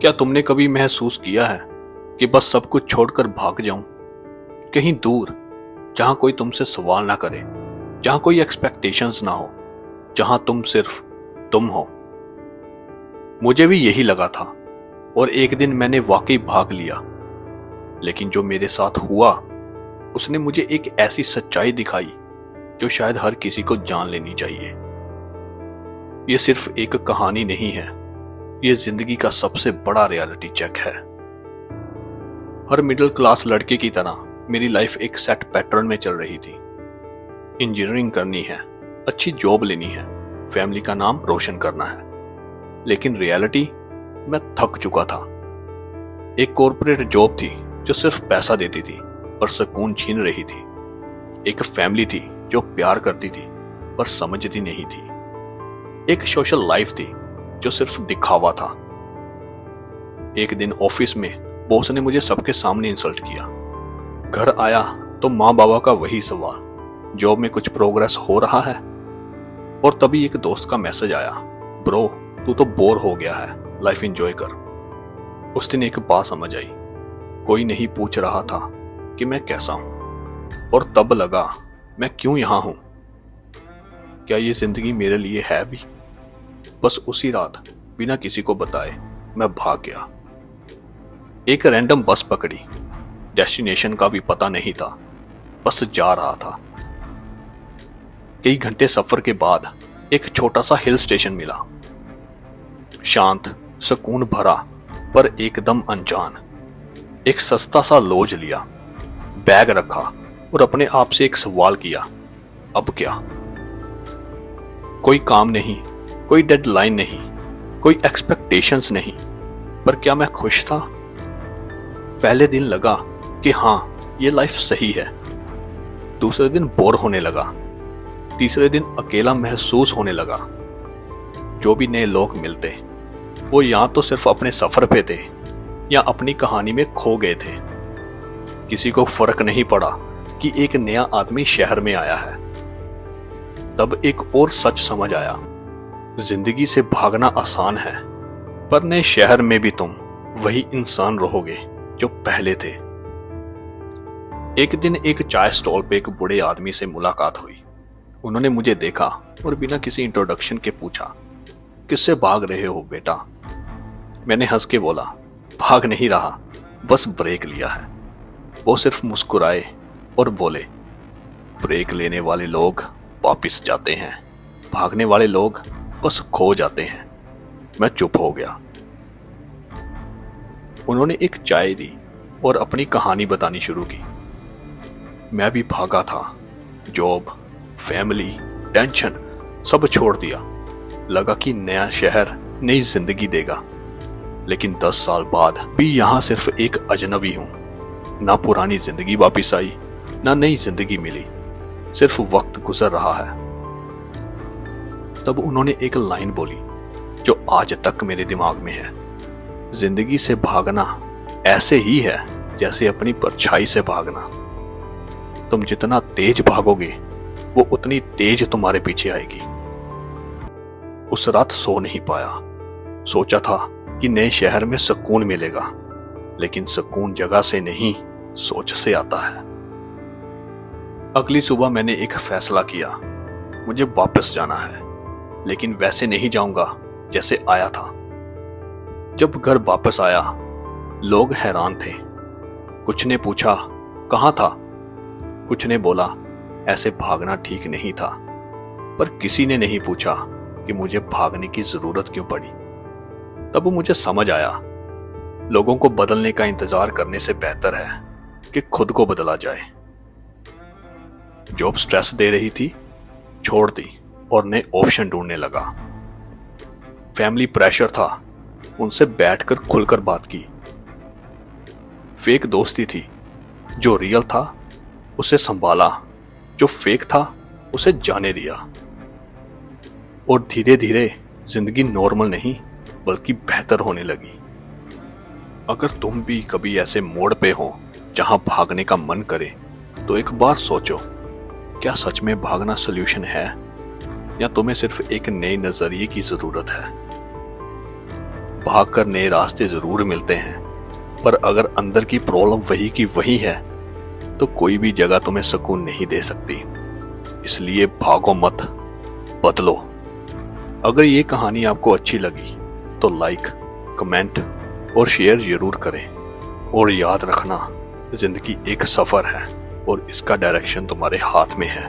क्या तुमने कभी महसूस किया है कि बस सब कुछ छोड़कर भाग जाऊं, कहीं दूर, जहां कोई तुमसे सवाल ना करे, जहां कोई एक्सपेक्टेशंस ना हो, जहां तुम सिर्फ तुम हो। मुझे भी यही लगा था और एक दिन मैंने वाकई भाग लिया। लेकिन जो मेरे साथ हुआ उसने मुझे एक ऐसी सच्चाई दिखाई जो शायद हर किसी को जान लेनी चाहिए। ये सिर्फ एक कहानी नहीं है, ये जिंदगी का सबसे बड़ा रियलिटी चेक है। हर मिडिल क्लास लड़के की तरह मेरी लाइफ एक सेट पैटर्न में चल रही थी। इंजीनियरिंग करनी है, अच्छी जॉब लेनी है, फैमिली का नाम रोशन करना है। लेकिन रियलिटी, मैं थक चुका था। एक कॉर्पोरेट जॉब थी जो सिर्फ पैसा देती थी पर सुकून छीन रही थी। एक फैमिली थी जो प्यार करती थी पर समझती नहीं थी। एक सोशल लाइफ थी जो सिर्फ दिखावा था। एक दिन ऑफिस में बॉस ने मुझे सबके सामने इंसल्ट किया। घर आया तो माँ बाबा का वही सवाल, जॉब में कुछ प्रोग्रेस हो रहा है? और तभी एक दोस्त का मैसेज आया, ब्रो तू तो बोर हो गया है, लाइफ एंजॉय कर। उस दिन एक बात समझ आई, कोई नहीं पूछ रहा था कि मैं कैसा हूं, और तब लगा मैं क्यों यहां हूं। क्या ये जिंदगी मेरे लिए है भी? बस उसी रात बिना किसी को बताए मैं भाग गया। एक रैंडम बस पकड़ी, डेस्टिनेशन का भी पता नहीं था, बस जा रहा था। कई घंटे सफर के बाद एक छोटा सा हिल स्टेशन मिला। शांत, सुकून भरा, पर एकदम अनजान। एक सस्ता सा लॉज लिया, बैग रखा और अपने आप से एक सवाल किया, अब क्या? कोई काम नहीं, कोई डेडलाइन नहीं, कोई एक्सपेक्टेशंस नहीं, पर क्या मैं खुश था? पहले दिन लगा कि हाँ ये लाइफ सही है। दूसरे दिन बोर होने लगा। तीसरे दिन अकेला महसूस होने लगा। जो भी नए लोग मिलते वो या तो सिर्फ अपने सफर पे थे या अपनी कहानी में खो गए थे। किसी को फर्क नहीं पड़ा कि एक नया आदमी शहर में आया है। तब एक और सच समझ आया, जिंदगी से भागना आसान है, पर नए शहर में भी तुम वही इंसान रहोगे जो पहले थे। एक दिन एक चाय स्टॉल पे एक बूढ़े आदमी से मुलाकात हुई। उन्होंने मुझे देखा और बिना किसी इंट्रोडक्शन के पूछा, किससे भाग रहे हो बेटा? मैंने हंस के बोला, भाग नहीं रहा, बस ब्रेक लिया है। वो सिर्फ मुस्कुराए और बोले, ब्रेक लेने वाले लोग वापिस जाते हैं, भागने वाले लोग बस खो जाते हैं। मैं चुप हो गया। उन्होंने एक चाय दी और अपनी कहानी बतानी शुरू की। मैं भी भागा था, जॉब, फैमिली, टेंशन सब छोड़ दिया। लगा कि नया शहर नई जिंदगी देगा। लेकिन 10 साल बाद भी यहां सिर्फ एक अजनबी हूं। ना पुरानी जिंदगी वापिस आई, ना नई जिंदगी मिली, सिर्फ वक्त गुजर रहा है। तब उन्होंने एक लाइन बोली जो आज तक मेरे दिमाग में है, जिंदगी से भागना ऐसे ही है जैसे अपनी परछाई से भागना। तुम जितना तेज भागोगे वो उतनी तेज तुम्हारे पीछे आएगी। उस रात सो नहीं पाया। सोचा था कि नए शहर में सुकून मिलेगा, लेकिन सुकून जगह से नहीं, सोच से आता है। अगली सुबह मैंने एक फैसला किया, मुझे वापस जाना है, लेकिन वैसे नहीं जाऊंगा जैसे आया था। जब घर वापस आया, लोग हैरान थे। कुछ ने पूछा, कहाँ था? कुछ ने बोला, ऐसे भागना ठीक नहीं था। पर किसी ने नहीं पूछा कि मुझे भागने की जरूरत क्यों पड़ी। तब मुझे समझ आया, लोगों को बदलने का इंतजार करने से बेहतर है कि खुद को बदला जाए। जॉब स्ट्रेस दे रही थी, छोड़ दी और नए ऑप्शन ढूंढने लगा। फैमिली प्रेशर था, उनसे बैठकर खुलकर बात की। फेक दोस्ती थी, जो रियल था उसे संभाला, जो फेक था उसे जाने दिया। और धीरे धीरे जिंदगी नॉर्मल नहीं बल्कि बेहतर होने लगी। अगर तुम भी कभी ऐसे मोड़ पे हो जहां भागने का मन करे, तो एक बार सोचो, क्या सच में भागना सॉल्यूशन है या तुम्हें सिर्फ एक नए नजरिए की जरूरत है? भागकर नए रास्ते जरूर मिलते हैं, पर अगर अंदर की प्रॉब्लम वही की वही है तो कोई भी जगह तुम्हें सुकून नहीं दे सकती। इसलिए भागो मत, बदलो। अगर ये कहानी आपको अच्छी लगी तो लाइक, कमेंट और शेयर जरूर करें। और याद रखना, जिंदगी एक सफर है और इसका डायरेक्शन तुम्हारे हाथ में है।